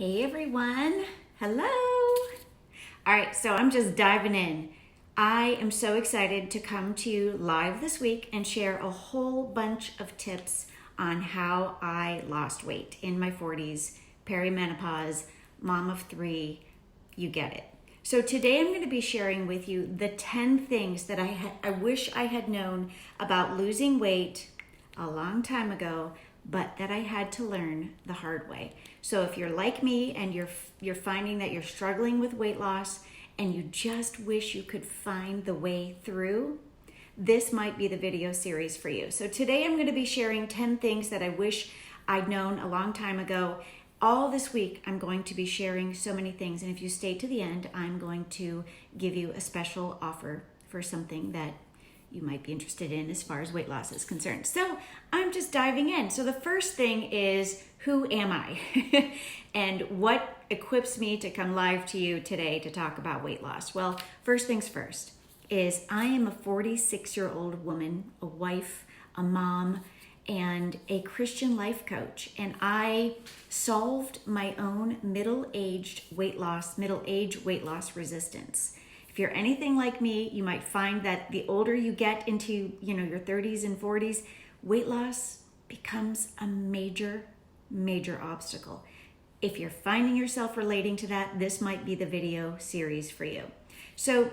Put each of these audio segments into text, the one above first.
Hey everyone, hello. All right, so I'm just diving in. I am so excited to come to you live this week and share a whole bunch of tips on how I lost weight in my 40s, perimenopause, mom of 3, you get it. So today I'm going to be sharing with you the 10 things that I wish I had known about losing weight a long time ago, but that I had to learn the hard way. So if you're like me and you're finding that you're struggling with weight loss and you just wish you could find the way through, this might be the video series for you. So today I'm going to be sharing 10 things that I wish I'd known a long time ago. All this week I'm going to be sharing so many things, and if you stay to the end, I'm going to give you a special offer for something that you might be interested in as far as weight loss is concerned. So I'm just diving in. So the first thing is, who am I? And what equips me to come live to you today to talk about weight loss? Well, first things first is I am a 46-year-old woman, a wife, a mom, and a Christian life coach. And I solved my own middle-age weight loss resistance. If you're anything like me, you might find that the older you get into, your 30s and 40s, weight loss becomes a major obstacle. If you're finding yourself relating to that, this might be the video series for you. So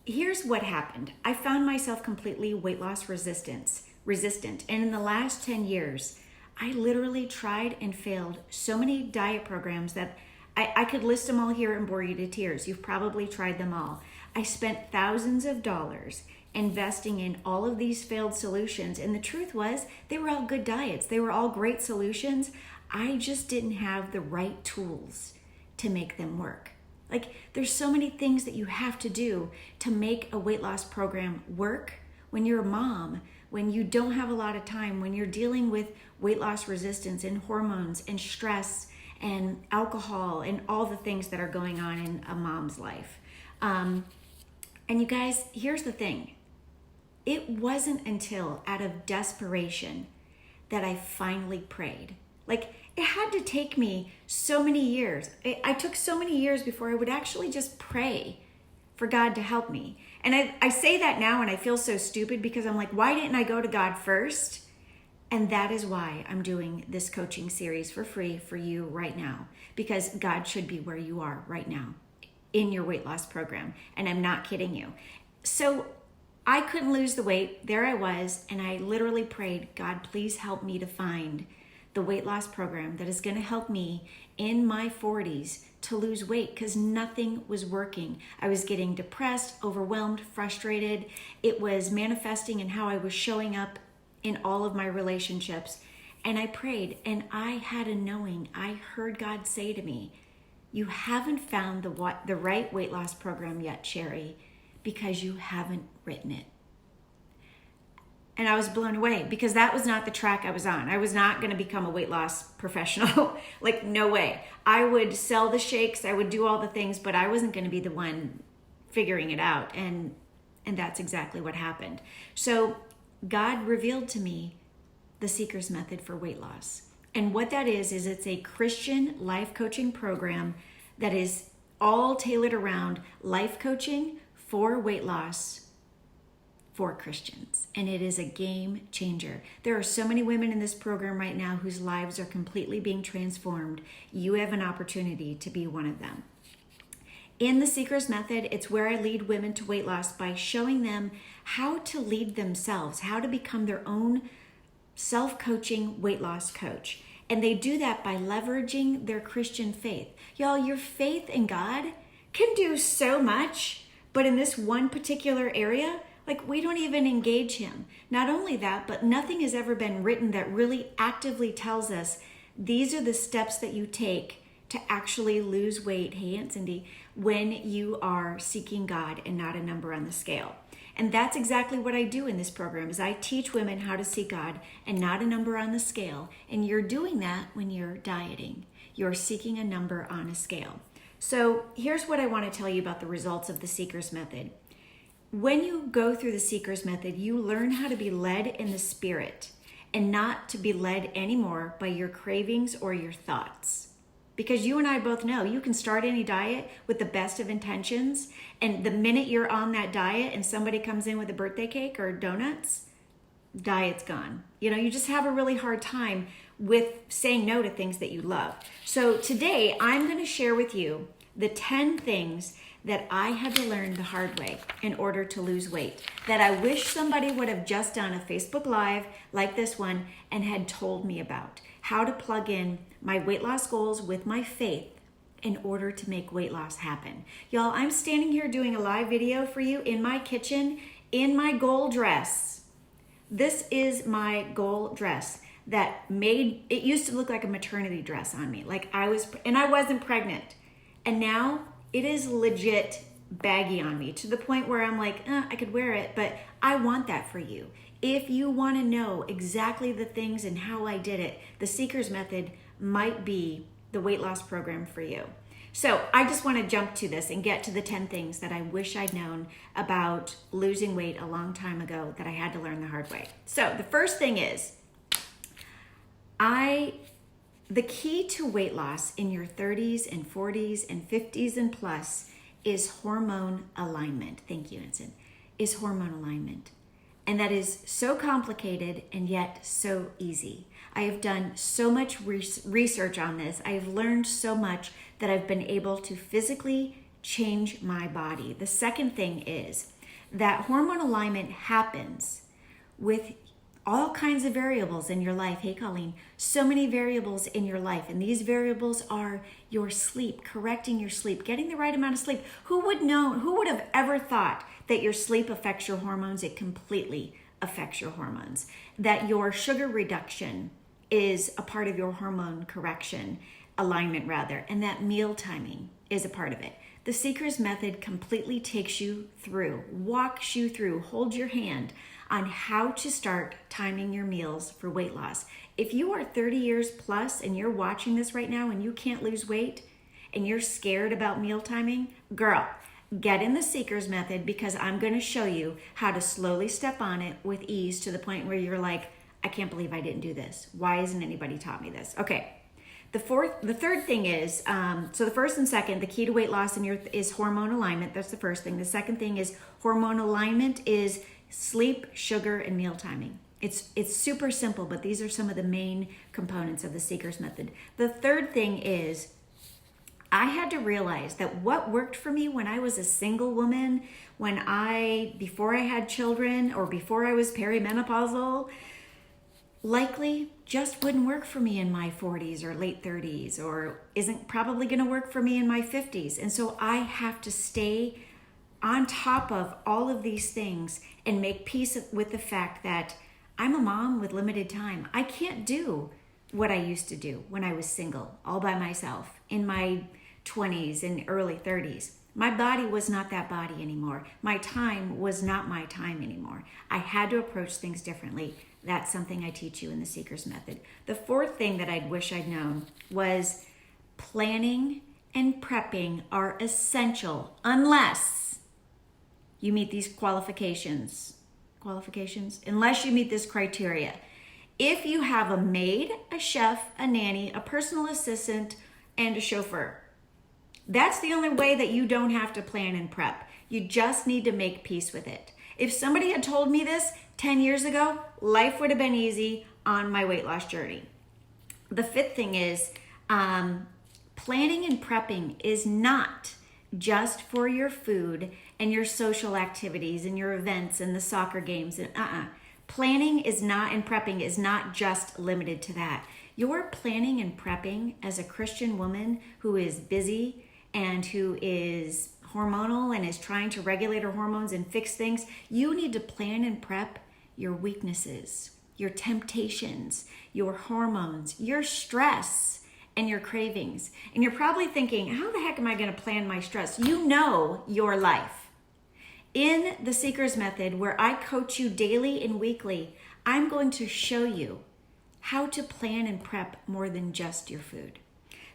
here's what happened. I found myself completely weight loss resistant. And in the last 10 years, I literally tried and failed so many diet programs that I could list them all here and bore you to tears. You've probably tried them all. I spent thousands of dollars investing in all of these failed solutions. And the truth was, they were all good diets. They were all great solutions. I just didn't have the right tools to make them work. Like, there's so many things that you have to do to make a weight loss program work when you're a mom, when you don't have a lot of time, when you're dealing with weight loss resistance and hormones and stress and alcohol and all the things that are going on in a mom's life. And you guys, here's the thing. It wasn't until out of desperation that I finally prayed. Like, it had to take me so many years. I took so many years before I would actually just pray for God to help me. And I say that now and I feel so stupid because I'm like, why didn't I go to God first? And that is why I'm doing this coaching series for free for you right now, because God should be where you are right now in your weight loss program. And I'm not kidding you. So I couldn't lose the weight. There I was. And I literally prayed, God, please help me to find the weight loss program that is going to help me in my 40s to lose weight, because nothing was working. I was getting depressed, overwhelmed, frustrated. It was manifesting in how I was showing up in all of my relationships. And I prayed, and I had a knowing. I heard God say to me, you haven't found the right weight loss program yet, Sherry, because you haven't written it. And I was blown away, because that was not the track I was on. I was not going to become a weight loss professional. Like, no way. I would sell the shakes, I would do all the things, but I wasn't going to be the one figuring it out. And that's exactly what happened. So God revealed to me the Seeker's Method for weight loss. And what that is it's a Christian life coaching program that is all tailored around life coaching for weight loss for Christians. And it is a game changer. There are so many women in this program right now whose lives are completely being transformed. You have an opportunity to be one of them. In the Seeker's Method, it's where I lead women to weight loss by showing them how to lead themselves, how to become their own self-coaching weight loss coach. And they do that by leveraging their Christian faith. Y'all, your faith in God can do so much, but in this one particular area, like, we don't even engage him. Not only that, but nothing has ever been written that really actively tells us these are the steps that you take to actually lose weight, hey Aunt Cindy, when you are seeking God and not a number on the scale. And that's exactly what I do in this program, is I teach women how to seek God and not a number on the scale. And you're doing that when you're dieting. You're seeking a number on a scale. So here's what I want to tell you about the results of the Seeker's Method. When you go through the Seeker's Method, you learn how to be led in the Spirit and not to be led anymore by your cravings or your thoughts. because you and I both know you can start any diet with the best of intentions, and the minute you're on that diet and somebody comes in with a birthday cake or donuts, diet's gone. You just have a really hard time with saying no to things that you love. So today I'm going to share with you the 10 things that I had to learn the hard way in order to lose weight, that I wish somebody would have just done a Facebook Live like this one and had told me about how to plug in my weight loss goals with my faith in order to make weight loss happen. Y'all, I'm standing here doing a live video for you in my kitchen in my gold dress. This is my gold dress that it used to look like a maternity dress on me. I wasn't pregnant. And now it is legit baggy on me to the point where I'm like, I could wear it, but I want that for you. If you want to know exactly the things and how I did it, the Seeker's Method might be the weight loss program for you. So I just want to jump to this and get to the 10 things that I wish I'd known about losing weight a long time ago that I had to learn the hard way. So the first thing is, the key to weight loss in your 30s and 40s and 50s and plus is hormone alignment. Thank you, Ensign. Is hormone alignment. And that is so complicated and yet so easy. I have done so much research on this. I have learned so much that I've been able to physically change my body. The second thing is that hormone alignment happens with all kinds of variables in your life. Hey, Colleen, so many variables in your life. And these variables are your sleep, correcting your sleep, getting the right amount of sleep. Who would have ever thought that your sleep affects your hormones? It completely affects your hormones. That your sugar reduction is a part of your hormone correction, alignment rather, and that meal timing is a part of it. The Seeker's Method completely takes you through, walks you through, holds your hand on how to start timing your meals for weight loss. If you are 30 years plus and you're watching this right now and you can't lose weight and you're scared about meal timing, girl, get in the Seeker's Method, because I'm going to show you how to slowly step on it with ease to the point where you're like, I can't believe I didn't do this. Why hasn't anybody taught me this? Okay. The third thing is, so the first and second, the key to weight loss is hormone alignment. That's the first thing. The second thing is hormone alignment is sleep, sugar, and meal timing. It's super simple, but these are some of the main components of the Seeker's Method. The third thing is, I had to realize that what worked for me when I was a single woman, before I had children or before I was perimenopausal, likely just wouldn't work for me in my 40s or late 30s, or isn't probably going to work for me in my 50s. And so I have to stay on top of all of these things and make peace with the fact that I'm a mom with limited time. I can't do what I used to do when I was single, all by myself, in my 20s and early 30s. My body was not that body anymore. My time was not my time anymore. I had to approach things differently. That's something I teach you in the Seeker's Method. The fourth thing that I wish I'd known was planning and prepping are essential unless you meet these qualifications, unless you meet this criteria. If you have a maid, a chef, a nanny, a personal assistant, and a chauffeur, that's the only way that you don't have to plan and prep. You just need to make peace with it. If somebody had told me this 10 years ago, life would have been easy on my weight loss journey. The fifth thing is planning and prepping is not just for your food and your social activities and your events and the soccer games. Planning is not, and prepping is not just limited to that. Your planning and prepping as a Christian woman who is busy and who is hormonal and is trying to regulate her hormones and fix things, you need to plan and prep your weaknesses, your temptations, your hormones, your stress, and your cravings. And you're probably thinking, how the heck am I going to plan my stress? You know your life. In the Seeker's Method, where I coach you daily and weekly, I'm going to show you how to plan and prep more than just your food.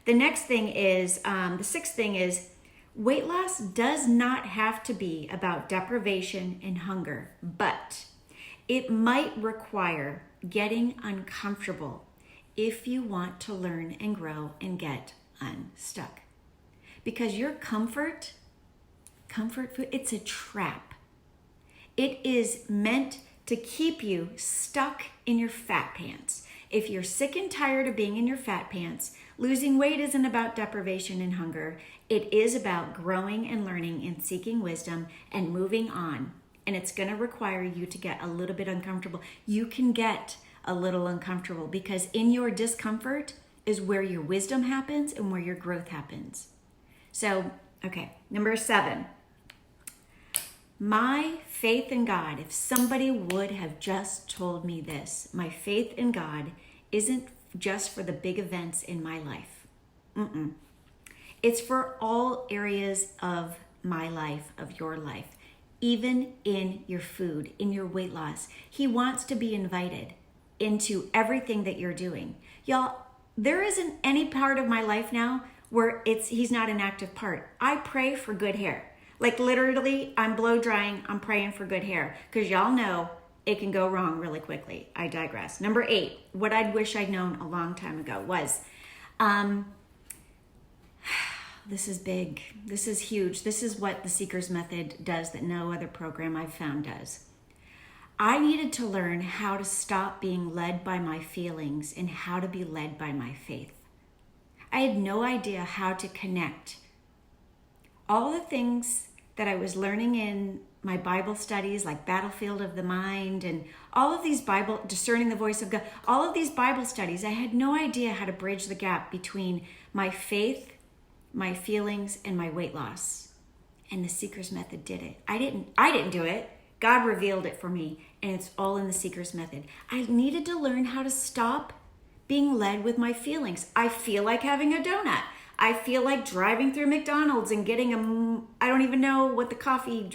The next thing is, the sixth thing is, weight loss does not have to be about deprivation and hunger, but it might require getting uncomfortable if you want to learn and grow and get unstuck. Because your comfort food, it's a trap. It is meant to keep you stuck in your fat pants. If you're sick and tired of being in your fat pants, losing weight isn't about deprivation and hunger. It is about growing and learning and seeking wisdom and moving on. And it's going to require you to get a little bit uncomfortable. You can get a little uncomfortable because in your discomfort is where your wisdom happens and where your growth happens. So, okay, number 7. My faith in God, if somebody would have just told me this, my faith in God isn't just for the big events in my life. It's for all areas of my life, of your life, even in your food, in your weight loss. He wants to be invited into everything that you're doing. Y'all, there isn't any part of my life now where he's not an active part. I pray for good hair. Like literally, I'm blow drying, I'm praying for good hair. Because y'all know it can go wrong really quickly. I digress. Number 8, what I'd wish I'd known a long time ago was, this is big, this is huge. This is what the Seeker's Method does that no other program I've found does. I needed to learn how to stop being led by my feelings and how to be led by my faith. I had no idea how to connect all the things that I was learning in my Bible studies, like Battlefield of the Mind, and all of these Discerning the Voice of God, all of these Bible studies, I had no idea how to bridge the gap between my faith, my feelings, and my weight loss. And the Seeker's Method did it. I didn't do it. God revealed it for me, and it's all in the Seeker's Method. I needed to learn how to stop being led with my feelings. I feel like having a donut. I feel like driving through McDonald's and getting I don't even know what the coffee.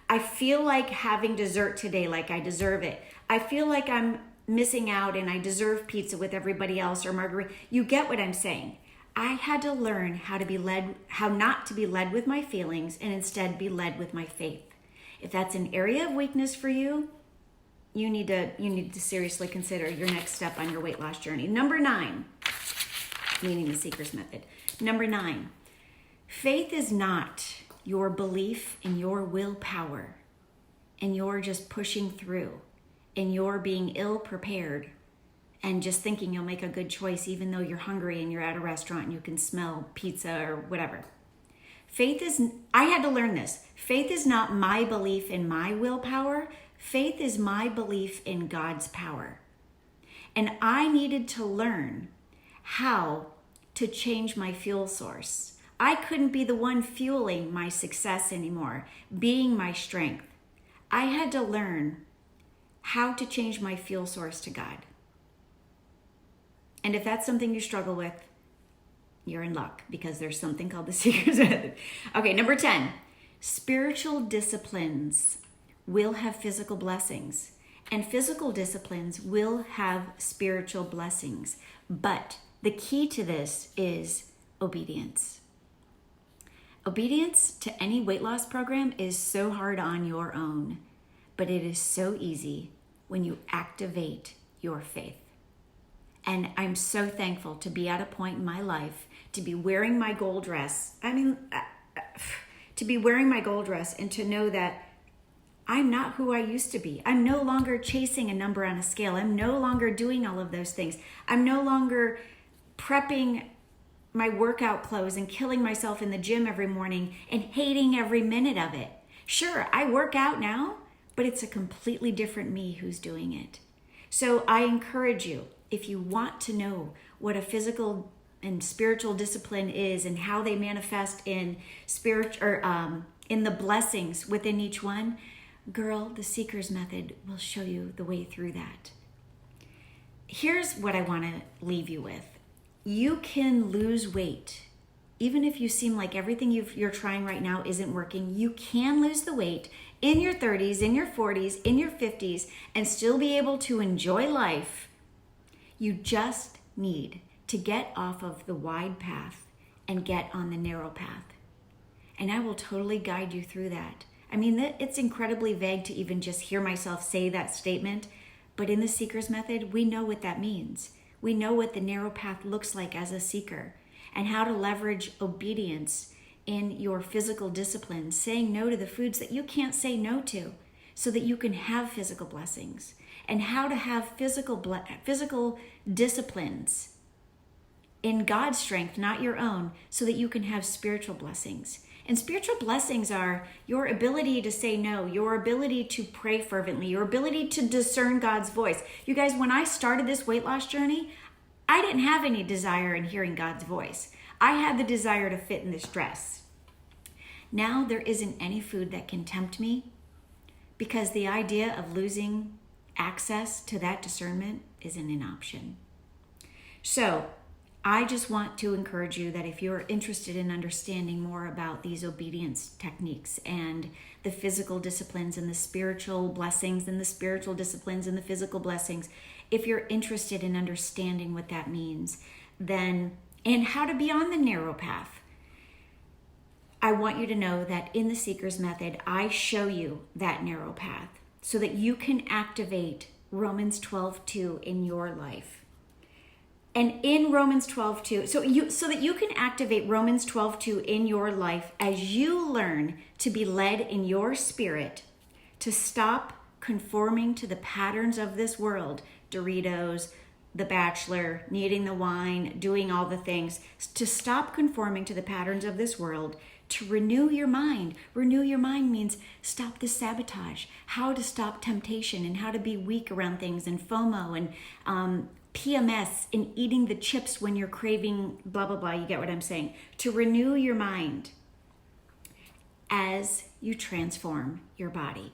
I feel like having dessert today, like I deserve it. I feel like I'm missing out and I deserve pizza with everybody else or margarita. You get what I'm saying. I had to learn how not to be led with my feelings and instead be led with my faith. If that's an area of weakness for you, you need to seriously consider your next step on your weight loss journey. Number 9, meaning the Seeker's Method. Number 9, faith is not your belief in your willpower and you're just pushing through and you're being ill prepared and just thinking you'll make a good choice even though you're hungry and you're at a restaurant and you can smell pizza or whatever. I had to learn this. Faith is not my belief in my willpower. Faith is my belief in God's power. And I needed to learn how to change my fuel source. I couldn't be the one fueling my success anymore, being my strength. I had to learn how to change my fuel source to God. And if that's something you struggle with, you're in luck because there's something called the Seeker's Method. Okay, number 10, spiritual disciplines will have physical blessings, and physical disciplines will have spiritual blessings. But the key to this is obedience. Obedience to any weight loss program is so hard on your own, but it is so easy when you activate your faith. And I'm so thankful to be at a point in my life to be wearing my gold dress. To be wearing my gold dress and to know that I'm not who I used to be. I'm no longer chasing a number on a scale. I'm no longer doing all of those things. I'm no longer prepping my workout clothes and killing myself in the gym every morning and hating every minute of it. Sure, I work out now, but it's a completely different me who's doing it. So I encourage you, if you want to know what a physical and spiritual discipline is and how they manifest in in the blessings within each one, girl, the Seeker's Method will show you the way through that. Here's what I want to leave you with. You can lose weight. Even if you seem like everything you're trying right now isn't working, you can lose the weight in your 30s, in your 40s, in your 50s, and still be able to enjoy life. You just need to get off of the wide path and get on the narrow path. And I will totally guide you through that. I mean, it's incredibly vague to even just hear myself say that statement, but in the Seeker's Method, we know what that means. We know what the narrow path looks like as a seeker. and how to leverage obedience in your physical disciplines, saying no to the foods that you can't say no to so that you can have physical blessings, and how to have physical disciplines in God's strength, not your own, so that you can have spiritual blessings. And spiritual blessings are your ability to say no, your ability to pray fervently, your ability to discern God's voice. You guys, when I started this weight loss journey, I didn't have any desire in hearing God's voice. I had the desire to fit in this dress. Now there isn't any food that can tempt me, because the idea of losing access to that discernment isn't an option. So I just want to encourage you that if you're interested in understanding more about these obedience techniques and the physical disciplines and the spiritual blessings and the spiritual disciplines and the physical blessings, if you're interested in understanding what that means, then, and how to be on the narrow path, I want you to know that in the Seeker's Method, I show you that narrow path so that you can activate Romans 12:2 in your life. And in Romans 12:2, so that you can activate Romans 12:2 in your life as you learn to be led in your spirit to stop conforming to the patterns of this world, Doritos, The Bachelor, needing the wine, doing all the things, to stop conforming to the patterns of this world, to renew your mind. Renew your mind means stop the sabotage, how to stop temptation and how to be weak around things, and FOMO and PMS and eating the chips when you're craving blah, blah, blah. You get what I'm saying? To renew your mind as you transform your body.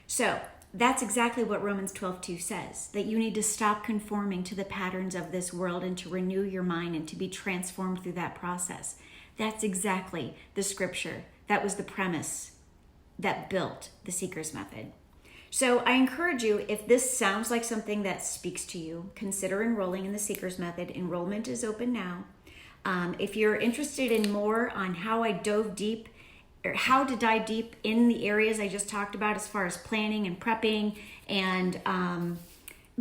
So that's exactly what Romans 12:2 says, that you need to stop conforming to the patterns of this world and to renew your mind and to be transformed through that process. That's exactly the scripture. That was the premise that built the Seeker's Method. So I encourage you, if this sounds like something that speaks to you, consider enrolling in the Seeker's Method. Enrollment is open now. If you're interested in more on how I dove deep, or how to dive deep in the areas I just talked about as far as planning and prepping and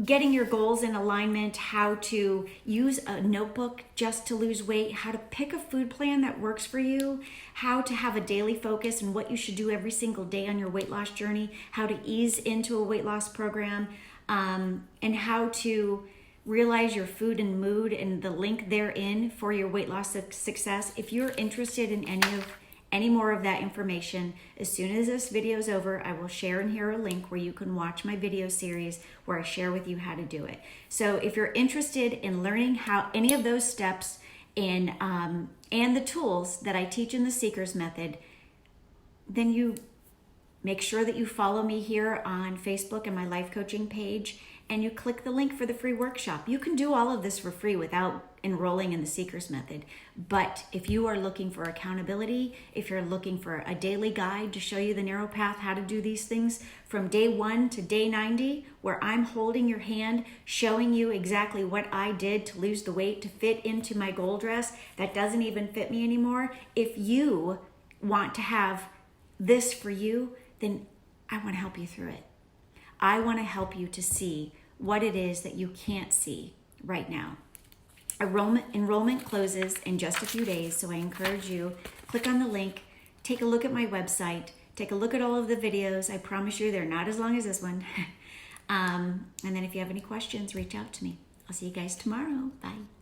getting your goals in alignment, how to use a notebook just to lose weight, how to pick a food plan that works for you, how to have a daily focus and what you should do every single day on your weight loss journey, how to ease into a weight loss program, and how to realize your food and mood and the link therein for your weight loss success. If you're interested in any more of that information, as soon as this video is over, I will share in here a link where you can watch my video series where I share with you how to do it. So if you're interested in learning how any of those steps and the tools that I teach in the Seeker's Method, then you make sure that you follow me here on Facebook and my life coaching page, and you click the link for the free workshop. You can do all of this for free without enrolling in the Seeker's Method. But if you are looking for accountability, if you're looking for a daily guide to show you the narrow path, how to do these things from day 1 to day 90, where I'm holding your hand, showing you exactly what I did to lose the weight, to fit into my goal dress that doesn't even fit me anymore. If you want to have this for you, then I want to help you through it. I want to help you to see what it is that you can't see right now. Enrollment closes in just a few days, so I encourage you, click on the link, take a look at my website, take a look at all of the videos. I promise you they're not as long as this one. And then if you have any questions, reach out to me. I'll see you guys tomorrow. Bye.